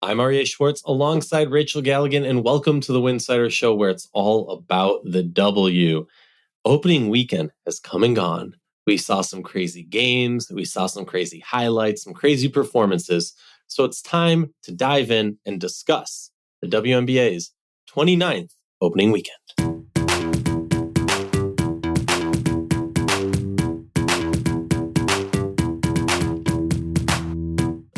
I'm Aryeh Schwartz alongside Rachel Galligan, and welcome to the Winsidr Show, where it's all about the W. Opening weekend has come and gone. We saw some crazy games, we saw some crazy highlights, some crazy performances. So it's time to dive in and discuss the WNBA's 29th opening weekend.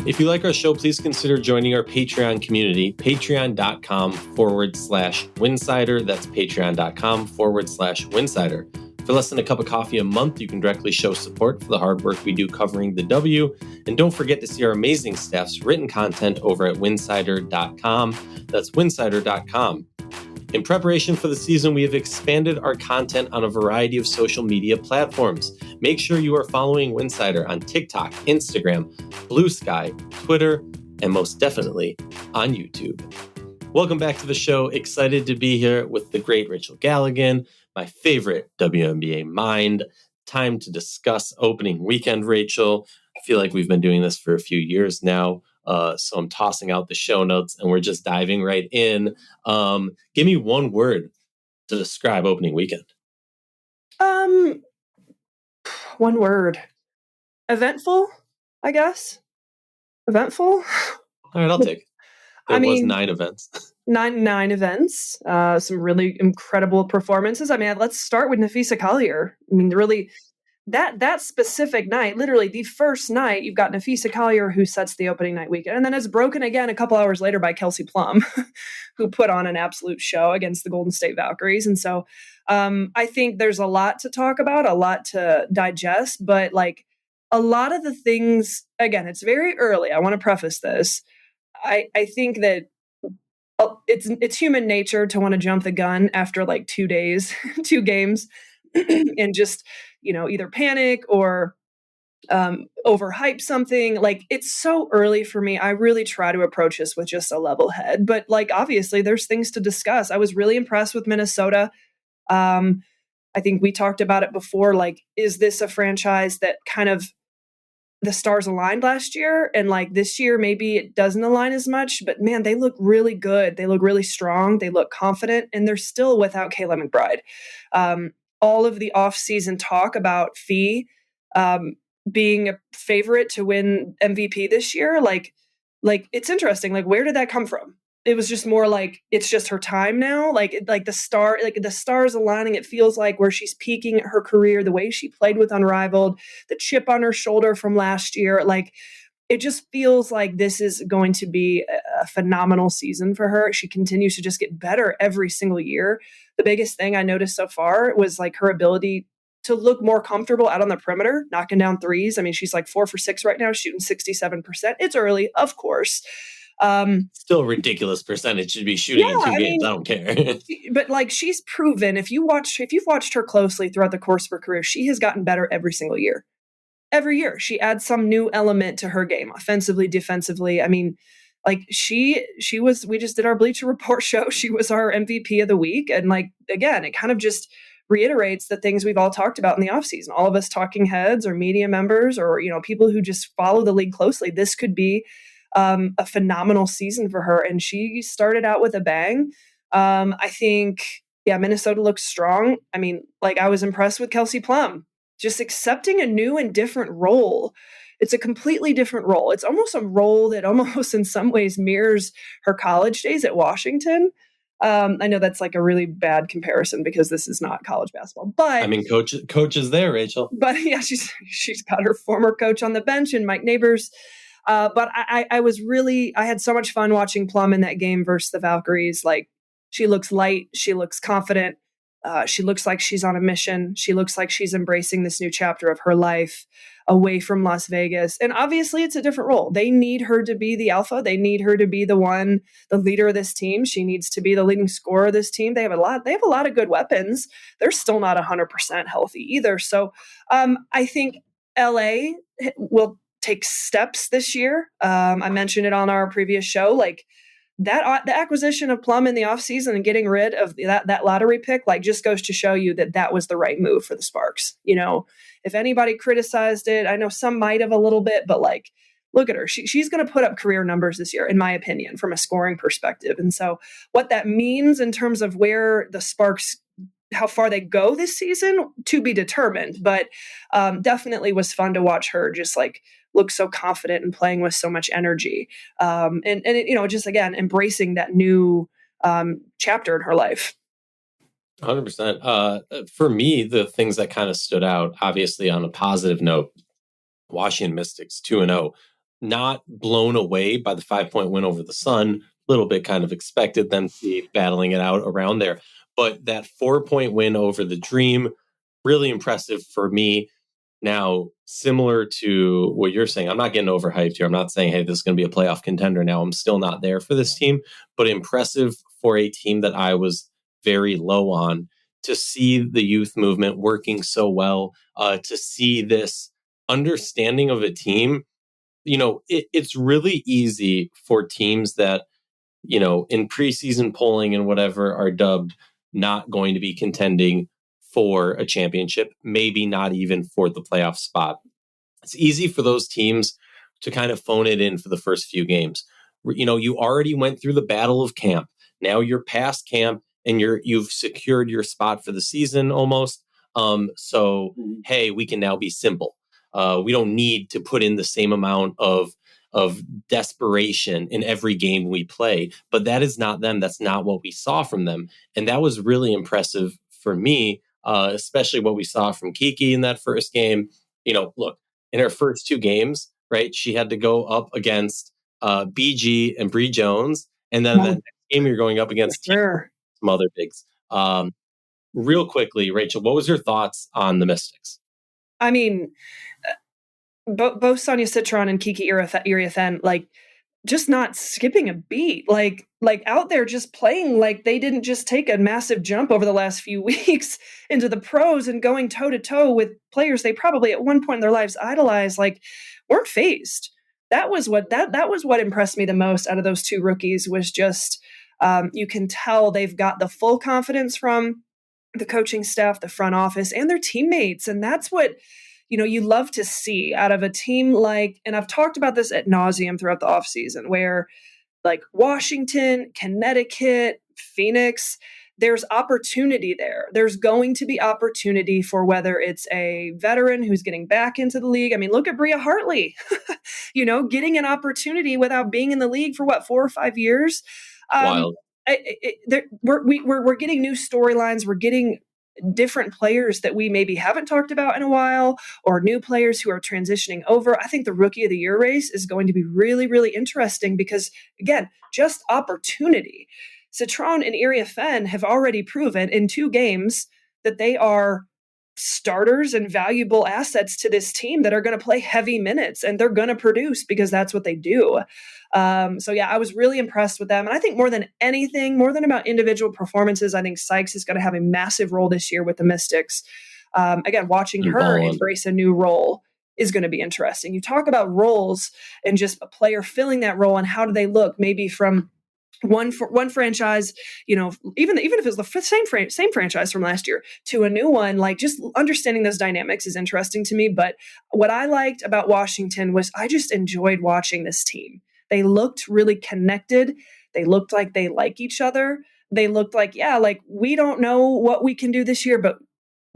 If you like our show, please consider joining our Patreon community, patreon.com/Winsidr. That's patreon.com/Winsidr. For less than a cup of coffee a month, you can directly show support for the hard work we do covering the W. And don't forget to see our amazing staff's written content over at winsidr.com. That's winsidr.com. In preparation for the season, we have expanded our content on a variety of social media platforms. Make sure you are following Winsidr on TikTok, Instagram, Blue Sky, Twitter, and most definitely on YouTube. Welcome back to the show. Excited to be here with the great Rachel Galligan, my favorite WNBA mind. Time to discuss opening weekend, Rachel. I feel like we've been doing this for a few years now. So I'm tossing out the show notes and we're just diving right in. Give me one word to describe opening weekend. One word. Eventful, I guess. Eventful. All right, I'll take it. There was 9 events. Nine events. Some really incredible performances. I mean, let's start with Napheesa Collier. I mean, really, that specific night, literally the first night, you've got Napheesa Collier who sets the opening night weekend. And then it's broken again a couple hours later by Kelsey Plum, who put on an absolute show against the Golden State Valkyries. And so I think there's a lot to talk about, a lot to digest, but like a lot of the things, again, it's very early. I want to preface this. I think that it's human nature to want to jump the gun after like 2 days, 2 games, and just, either panic or overhype something. Like, it's so early for me. I really try to approach this with just a level head, but like, obviously there's things to discuss. I was really impressed with Minnesota. I think we talked about it before. Like, is this a franchise that kind of the stars aligned last year? And like this year, maybe it doesn't align as much, but man, they look really good. They look really strong. They look confident, and they're still without Kayla McBride. All of the offseason talk about Fee being a favorite to win MVP this year, like it's interesting. Like, where did that come from? It was just more like, it's just her time now. Like the stars aligning. It feels like where she's peaking at her career, the way she played with Unrivaled, the chip on her shoulder from last year. Like, it just feels like this is going to be a phenomenal season for her. She continues to just get better every single year. The biggest thing I noticed so far was like her ability to look more comfortable out on the perimeter, knocking down threes. I mean, she's like 4 for 6 right now, shooting 67%. It's early, of course. Still a ridiculous percentage to be shooting in 2 games. I don't care. But like, she's proven, if you've watched her closely throughout the course of her career, she has gotten better every single year. Every year she adds some new element to her game, offensively, defensively. I mean, like we just did our Bleacher Report show. She was our MVP of the week. And like, again, it kind of just reiterates the things we've all talked about in the offseason. All of us talking heads or media members or, people who just follow the league closely. This could be a phenomenal season for her. And she started out with a bang. I think, Minnesota looks strong. I mean, like, I was impressed with Kelsey Plum, just accepting a new and different role. It's a completely different role. It's almost a role that almost in some ways mirrors her college days at Washington. I know that's like a really bad comparison because this is not college basketball, but I mean, coach is there, Rachel. But yeah, she's got her former coach on the bench and Mike Neighbors. But I had so much fun watching Plum in that game versus the Valkyries. Like, she looks light. She looks confident. She looks like she's on a mission. She looks like she's embracing this new chapter of her life away from Las Vegas. And obviously it's a different role. They need her to be the alpha. They need her to be the leader of this team. She needs to be the leading scorer of this team. They have a lot of good weapons. They're still not 100% healthy either. So I think LA will take steps this year. I mentioned it on our previous show, like that the acquisition of Plum in the offseason and getting rid of that lottery pick, like, just goes to show you that was the right move for the Sparks. If anybody criticized it, I know some might have a little bit, but like, look at her. She's going to put up career numbers this year, in my opinion, from a scoring perspective. And so what that means in terms of where the Sparks, how far they go this season, to be determined. But definitely was fun to watch her just like look so confident and playing with so much energy. And just again, embracing that new chapter in her life. 100%. For me, the things that kind of stood out, obviously on a positive note, Washington Mystics 2-0, not blown away by the 5-point win over the Sun. A little bit kind of expected them to be battling it out around there. But that 4-point win over the Dream, really impressive for me. Now, similar to what you're saying, I'm not getting overhyped here. I'm not saying, hey, this is going to be a playoff contender now. I'm still not there for this team, but impressive for a team that I was very low on, to see the youth movement working so well, to see this understanding of a team. It's really easy for teams that, in preseason polling and whatever are dubbed not going to be contending for a championship, maybe not even for the playoff spot. It's easy for those teams to kind of phone it in for the first few games. You already went through the battle of camp. Now you're past camp and you've secured your spot for the season almost. Hey, we can now be simple. We don't need to put in the same amount of desperation in every game we play. But that is not them. That's not what we saw from them. And that was really impressive for me, especially what we saw from Kiki in that first game. Look, in her first two games, right, she had to go up against BG and Bree Jones. And then the next game you're going up against some other bigs. Real quickly, Rachel, what was your thoughts on the Mystics? I mean, both Sonia Citron and Kiki Aryeh, like, just not skipping a beat, like out there just playing like they didn't just take a massive jump over the last few weeks into the pros and going toe to toe with players they probably at one point in their lives idolized, like weren't phased. That was what impressed me the most out of those two rookies, was just you can tell they've got the full confidence from the coaching staff, the front office, and their teammates. And that's what, you love to see out of a team like, and I've talked about this ad nauseum throughout the offseason, where like Washington, Connecticut, Phoenix, there's opportunity there. There's going to be opportunity for whether it's a veteran who's getting back into the league. I mean, look at Bria Hartley, getting an opportunity without being in the league for 4 or 5 years. Wild. We're getting new storylines. We're getting different players that we maybe haven't talked about in a while, or new players who are transitioning over. I think the Rookie of the Year race is going to be really, really interesting because, again, just opportunity. Citron and Aryeh have already proven in 2 games that they are starters and valuable assets to this team that are going to play heavy minutes, and they're going to produce because that's what they do. I was really impressed with them. And I think more than anything, more than about individual performances, I think Sykes is going to have a massive role this year with the Mystics. Again, watching her embrace a new role is going to be interesting. You talk about roles and just a player filling that role, and how do they look maybe from one franchise, even if it's the same franchise from last year to a new one, like just understanding those dynamics is interesting to me. But what I liked about Washington was I just enjoyed watching this team. They looked really connected. They looked like they like each other. They looked like, we don't know what we can do this year, but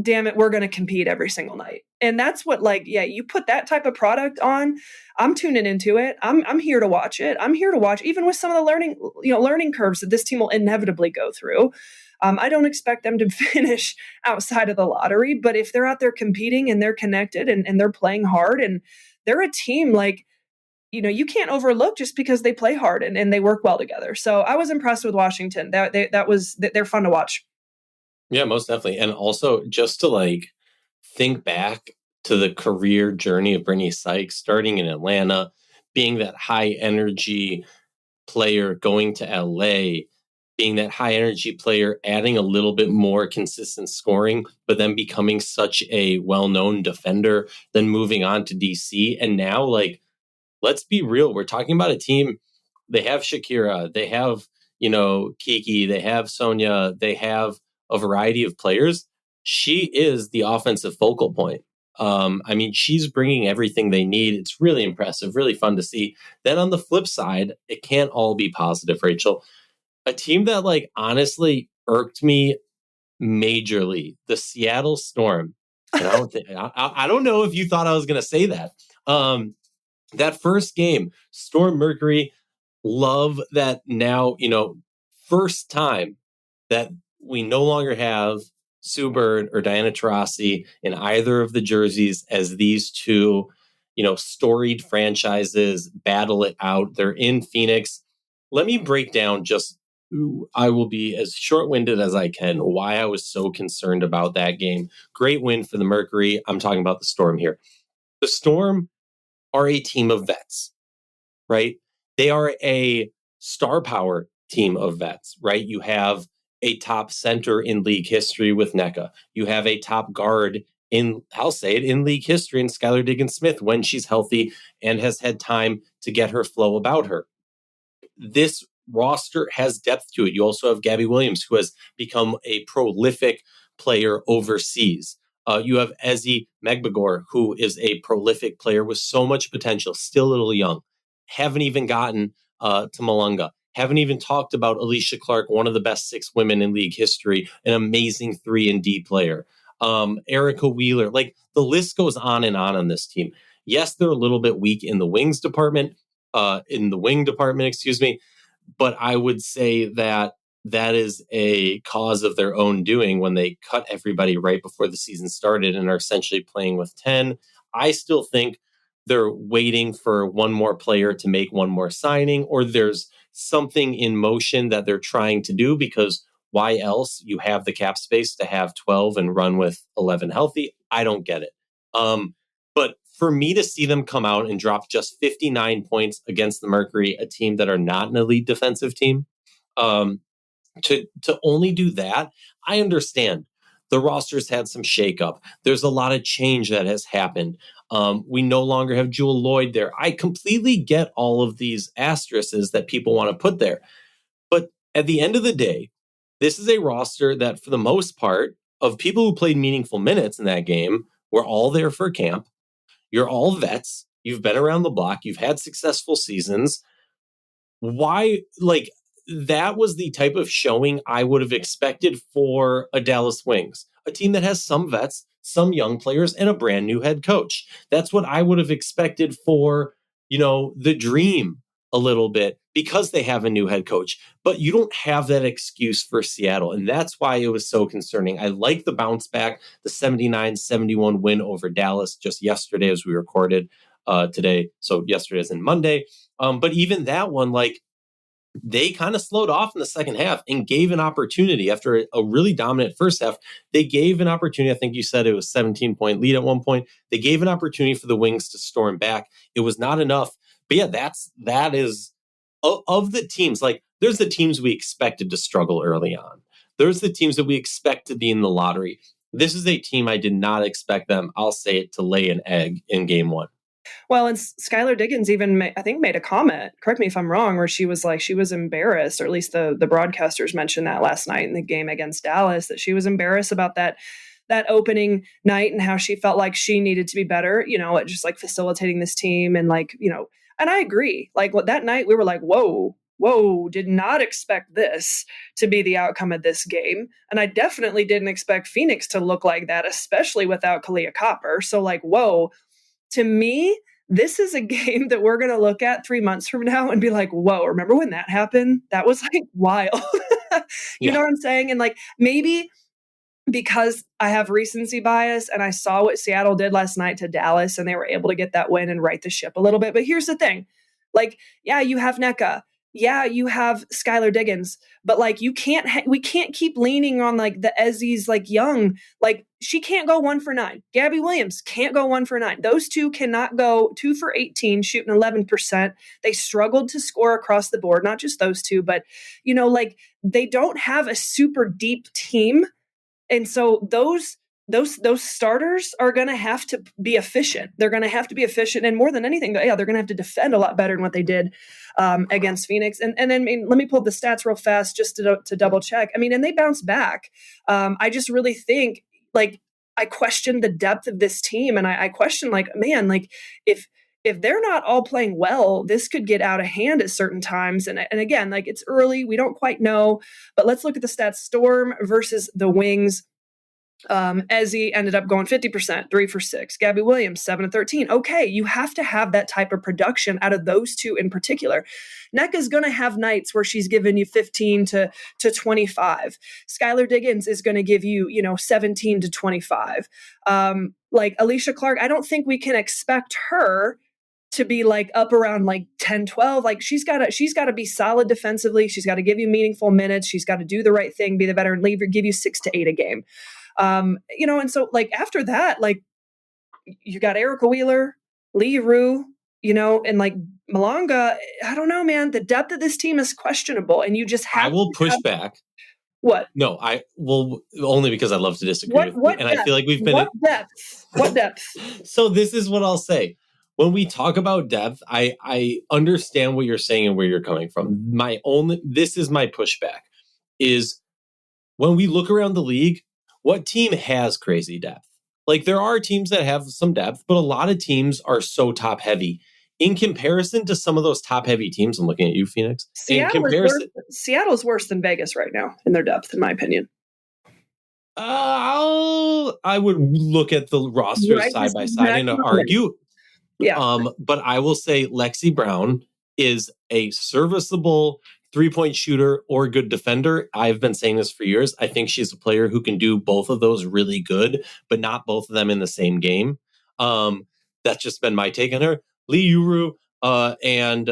damn it, we're going to compete every single night. And that's what, you put that type of product on, I'm tuning into it. I'm here to watch it. I'm here to watch, even with some of the learning curves that this team will inevitably go through. I don't expect them to finish outside of the lottery, but if they're out there competing and they're connected and they're playing hard and they're a team you can't overlook just because they play hard and they work well together. So I was impressed with Washington. They're fun to watch. Yeah, most definitely. And also just to think back to the career journey of Brittany Sykes, starting in Atlanta, being that high energy player, going to LA, being that high energy player, adding a little bit more consistent scoring, but then becoming such a well-known defender, then moving on to DC. And now, let's be real. We're talking about a team. They have Shakira, they have, Kiki, they have Sonia, they have a variety of players. She is the offensive focal point. I mean, she's bringing everything they need. It's really impressive, really fun to see. Then on the flip side, it can't all be positive, Rachel. A team that like honestly irked me majorly, the Seattle Storm. And I don't know if you thought I was going to say that. That first game, Storm Mercury, love that now, first time that we no longer have Sue Bird or Diana Taurasi in either of the jerseys as these two, storied franchises battle it out. They're in Phoenix. Let me break down I will be as short-winded as I can, why I was so concerned about that game. Great win for the Mercury. I'm talking about the Storm here. The Storm are a team of vets, right? They are a star power team of vets, right? You have a top center in league history with NECA. You have a top guard in league history in Skylar Diggins-Smith when she's healthy and has had time to get her flow about her. This roster has depth to it. You also have Gabby Williams, who has become a prolific player overseas. You have Ezi Megbagor, who is a prolific player with so much potential, still a little young. Haven't even gotten to Malunga. Haven't even talked about Alicia Clark, one of the best 6 women in league history, an amazing 3-and-D player. Erica Wheeler, like the list goes on this team. Yes, they're a little bit weak in the wing department, excuse me. But I would say that is a cause of their own doing when they cut everybody right before the season started and are essentially playing with 10. I still think they're waiting for one more player to make one more signing, or there's something in motion that they're trying to do, because why else? You have the cap space to have 12 and run with 11 healthy. I don't get it. But for me to see them come out and drop just 59 points against the Mercury, a team that are not an elite defensive team, to only do that, I understand. The roster's had some shakeup. There's a lot of change that has happened. We no longer have Jewel Lloyd there. I completely get all of these asterisks that people want to put there. But at the end of the day, this is a roster that, for the most part, of people who played meaningful minutes in that game, were all there for camp. You're all vets. You've been around the block. You've had successful seasons. Why, that was the type of showing I would have expected for a Dallas Wings, a team that has some vets, some young players, and a brand new head coach. That's what I would have expected for, the Dream a little bit, because they have a new head coach. But you don't have that excuse for Seattle. And that's why it was so concerning. I like the bounce back, the 79-71 win over Dallas just yesterday as we recorded today. So yesterday is in Monday. But even that one, they kind of slowed off in the second half and gave an opportunity after a really dominant first half. They gave an opportunity. I think you said it was 17-point lead at one point. They gave an opportunity for the Wings to storm back. It was not enough. But yeah, that is of the teams. There's the teams we expected to struggle early on. There's the teams that we expect to be in the lottery. This is a team I did not expect them, I'll say it, to lay an egg in game one. Well, and Skylar Diggins even, made a comment, correct me if I'm wrong, where she was embarrassed, or at least the broadcasters mentioned that last night in the game against Dallas, that she was embarrassed about that opening night and how she felt like she needed to be better, at just facilitating this team. And and I agree, that night we were like, whoa, did not expect this to be the outcome of this game. And I definitely didn't expect Phoenix to look like that, especially without Kalia Copper. So whoa. To me, this is a game that we're going to look at 3 months from now and be like, whoa, remember when that happened? That was wild. You know what I'm saying? And maybe because I have recency bias and I saw what Seattle did last night to Dallas and they were able to get that win and right the ship a little bit. But here's the thing. Yeah, you have NECA. Yeah, you have Skylar Diggins, but we can't keep leaning on the Ezzy's young, she can't go 1 for 9. Gabby Williams can't go 1 for 9. Those two cannot go 2 for 18, shooting 11%. They struggled to score across the board, not just those two, but they don't have a super deep team. And so those starters are going to have to be efficient. They're going to have to be efficient. And more than anything, they're going to have to defend a lot better than what they did against Phoenix. And then let me pull up the stats real fast just to double check. And they bounced back. I just really think I question the depth of this team, and I question, like, man, like if they're not all playing well, this could get out of hand at certain times. And again, like, it's early, we don't quite know, but let's look at the stats. Storm versus the Wings. Ezzy ended up going 50%, 3 for 6. Gabby Williams, 7 of 13. Okay, you have to have that type of production out of those two in particular. Nneka's going to have nights where she's giving you 15 to 25. Skylar Diggins is going to give you, 17 to 25. Like Alicia Clark, I don't think we can expect her to be like up around like 10, 12. Like she's got to be solid defensively. She's got to give you meaningful minutes. She's got to do the right thing, be the veteran, give you 6 to 8 a game. And so like after that, like you got Erica Wheeler, Lee Rue, and like Malonga. I don't know, man. The depth of this team is questionable, and you just have. I will push back. What? No, I will, only because I love to disagree with you, and depth? I feel like we've been. What depth? So this is what I'll say. When we talk about depth, I understand what you're saying and where you're coming from. This is my pushback is when we look around the league. What team has crazy depth? Like there are teams that have some depth, but a lot of teams are so top heavy. In comparison to some of those top heavy teams, I'm looking at you, Phoenix. Seattle's worse than Vegas right now in their depth, in my opinion. I would look at the rosters side by side and argue. Yeah. But I will say Lexi Brown is a serviceable 3-point shooter or good defender. I've been saying this for years. I think she's a player who can do both of those really good, but not both of them in the same game. That's just been my take on her. Lee Yuru and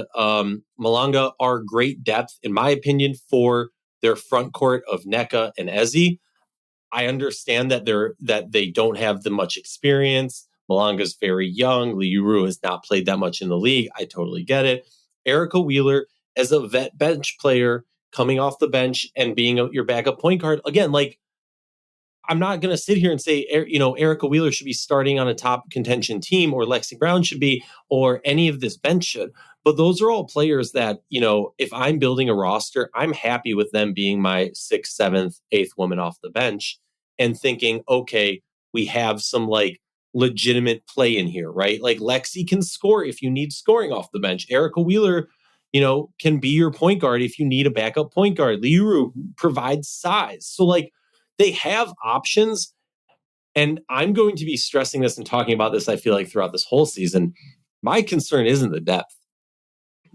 Malonga are great depth, in my opinion, for their front court of Nneka and Ezzy. I understand that they don't have the much experience. Malonga's very young. Lee Yuru has not played that much in the league. I totally get it. Erica Wheeler, as a vet bench player coming off the bench and being your backup point guard, again, like I'm not going to sit here and say, Erica Wheeler should be starting on a top contention team or Lexi Brown should be, or any of this bench should. But those are all players that, if I'm building a roster, I'm happy with them being my 6th, 7th, 8th woman off the bench and thinking, okay, we have some like legitimate play in here, right? Like Lexi can score if you need scoring off the bench. Erica Wheeler, can be your point guard if you need a backup point guard. Liuru provides size. So like they have options. And I'm going to be stressing this and talking about this, I feel like, throughout this whole season. My concern isn't the depth.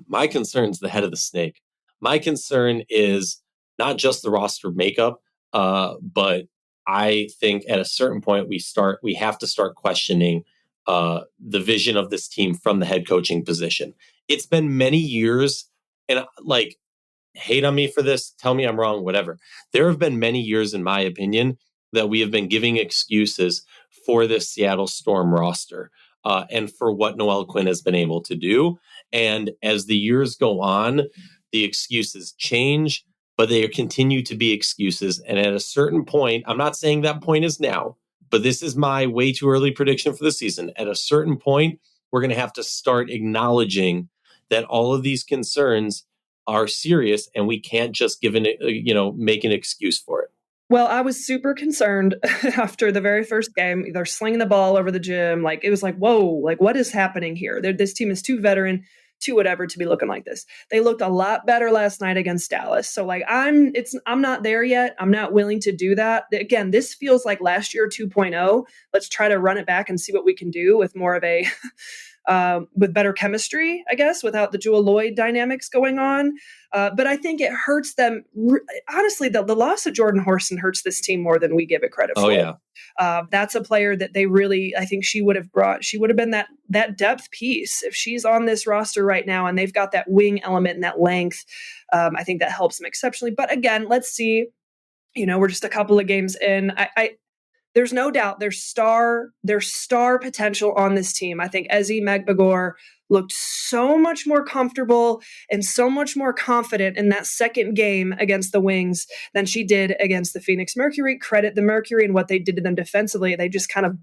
My concern is the head of the snake. My concern is not just the roster makeup, but I think at a certain point we have to start questioning the vision of this team from the head coaching position. It's been many years, and like, hate on me for this, tell me I'm wrong, whatever. There have been many years, in my opinion, that we have been giving excuses for this Seattle Storm roster and for what Noelle Quinn has been able to do. And as the years go on, the excuses change, but they continue to be excuses. And at a certain point, I'm not saying that point is now, but this is my way too early prediction for the season. At a certain point, we're going to have to start acknowledging that all of these concerns are serious and we can't just make an excuse for it. Well, I was super concerned after the very first game. They're slinging the ball over the gym. Like, it was like, whoa, like, what is happening here? This team is too veteran, too whatever to be looking like this. They looked a lot better last night against Dallas. So like, I'm not there yet. I'm not willing to do that. Again, this feels like last year 2.0. Let's try to run it back and see what we can do with more of a with better chemistry, I guess, without the Jewel Lloyd dynamics going on. But I think it hurts them. Honestly, the loss of Jordan Horson hurts this team more than we give it credit for. Oh, yeah. That's a player that they really, I think she would have been that depth piece. If she's on this roster right now and they've got that wing element and that length, I think that helps them exceptionally. But again, let's see. We're just a couple of games in. There's no doubt there's star potential on this team. I think Ezzy Magbagor looked so much more comfortable and so much more confident in that second game against the Wings than she did against the Phoenix Mercury. Credit the Mercury and what they did to them defensively. They just kind of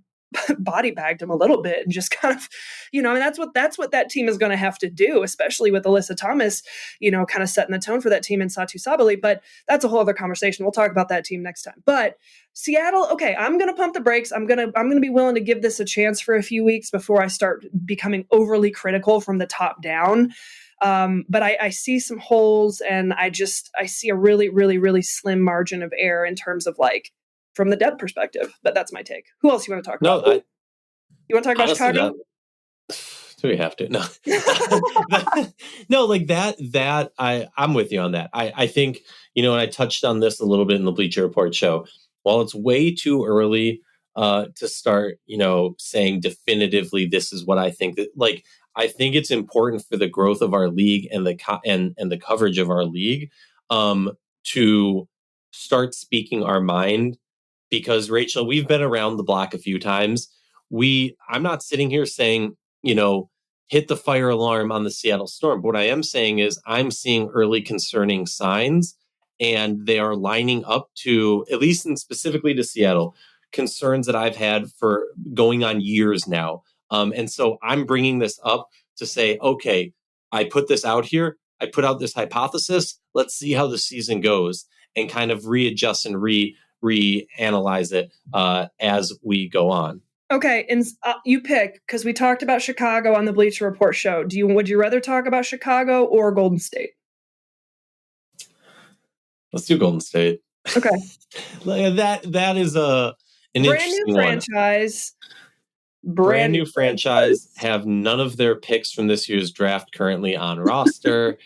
body bagged them a little bit and just kind of, I mean, that's what that team is going to have to do, especially with Alyssa Thomas, kind of setting the tone for that team in Satu Sabali. But that's a whole other conversation. We'll talk about that team next time. But Seattle, okay, I'm going to pump the brakes. I'm going to be willing to give this a chance for a few weeks before I start becoming overly critical from the top down. But I see some holes, and I see a really, really, really slim margin of error in terms of like from the depth perspective. But that's my take. Who else you want to talk about? You want to talk about Chicago? Do we have to? No. No, like that I'm with you on that. I think, and I touched on this a little bit in the Bleacher Report show. While it's way too early to start, saying definitively this is what I think, that like I think it's important for the growth of our league and the coverage of our league to start speaking our mind, because Rachel, we've been around the block a few times. I'm not sitting here saying, hit the fire alarm on the Seattle Storm. But what I am saying is I'm seeing early concerning signs, and they are lining up to, at least specifically to Seattle, concerns that I've had for going on years now. And so I'm bringing this up to say, okay, I put this out here. I put out this hypothesis. Let's see how the season goes and kind of readjust and reanalyze it as we go on. Okay, and you pick, because we talked about Chicago on the Bleacher Report show. Would you rather talk about Chicago or Golden State? Let's do Golden State. Okay. that is an interesting new franchise. Brand new franchise. Have none of their picks from this year's draft currently on roster.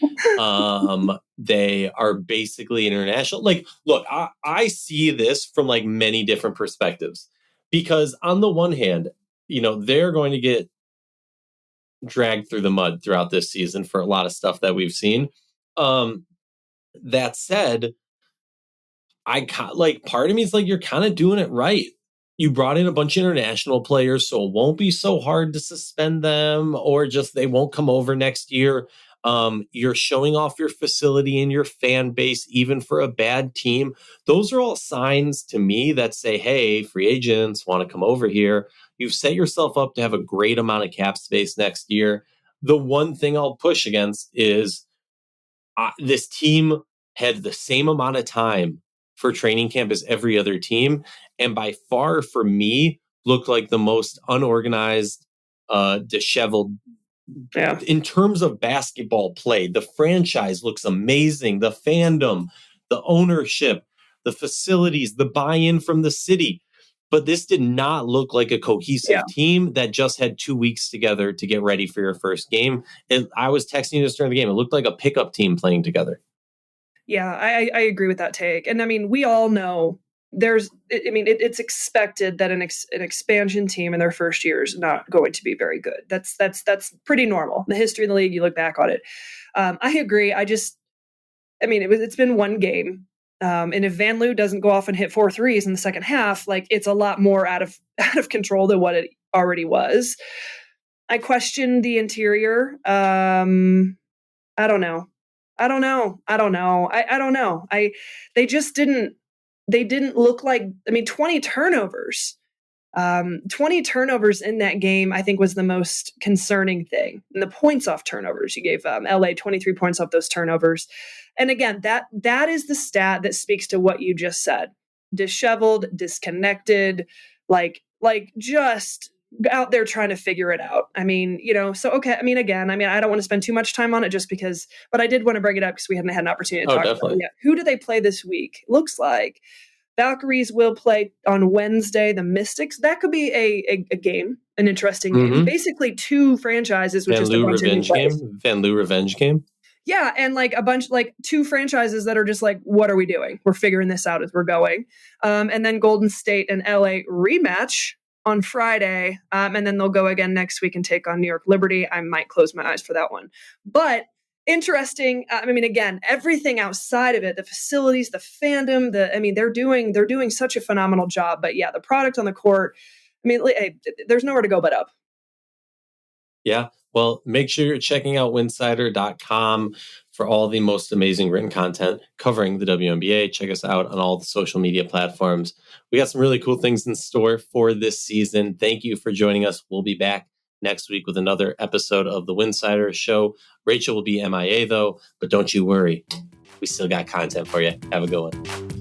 They are basically international. Like, look, I see this from like many different perspectives. Because on the one hand, they're going to get dragged through the mud throughout this season for a lot of stuff that we've seen. That said, part of me is like, you're kind of doing it right. You brought in a bunch of international players, so it won't be so hard to suspend them, or just they won't come over next year. You're showing off your facility and your fan base, even for a bad team. Those are all signs to me that say, hey, free agents want to come over here. You've set yourself up to have a great amount of cap space next year. The one thing I'll push against is this team had the same amount of time for training camp as every other team. And by far, for me, looked like the most unorganized, disheveled. Yeah. In terms of basketball play, the franchise looks amazing. The fandom, the ownership, the facilities, the buy-in from the city. But this did not look like a cohesive team that just had 2 weeks together to get ready for your first game. I was texting you this during the game. It looked like a pickup team playing together. Yeah, I agree with that take. And I mean, we all know it's expected that an expansion team in their first year is not going to be very good. That's pretty normal. The history of the league, you look back on it. I agree. It's been one game. And if Van Loo doesn't go off and hit 4 threes in the second half, like it's a lot more out of control than what it already was. I question the interior. I don't know. They didn't look like, 20 turnovers. 20 turnovers in that game, I think, was the most concerning thing. And the points off turnovers, you gave LA 23 points off those turnovers. And again, that is the stat that speaks to what you just said. Disheveled, disconnected, like just out there trying to figure it out. So, okay. Again, I don't want to spend too much time on it just because, but I did want to bring it up because we hadn't had an opportunity to talk about it yet. Who do they play this week? Looks like Valkyries will play on Wednesday, the Mystics. That could be a game, an interesting game. Basically 2 franchises with Van just a bunch revenge of game. Van Loo revenge game. Yeah, and like a bunch, like 2 franchises that are just like, what are we doing? We're figuring this out as we're going. And then Golden State and LA rematch on Friday, and then they'll go again next week and take on New York Liberty. I might close my eyes for that one. But interesting. Again, everything outside of it, the facilities, the fandom, they're doing such a phenomenal job. But yeah, the product on the court, there's nowhere to go but up. Yeah. Well, make sure you're checking out Winsidr.com for all the most amazing written content covering the WNBA. Check us out on all the social media platforms. We got some really cool things in store for this season. Thank you for joining us. We'll be back next week with another episode of the Winsidr Show. Rachel will be MIA, though, but don't you worry. We still got content for you. Have a good one.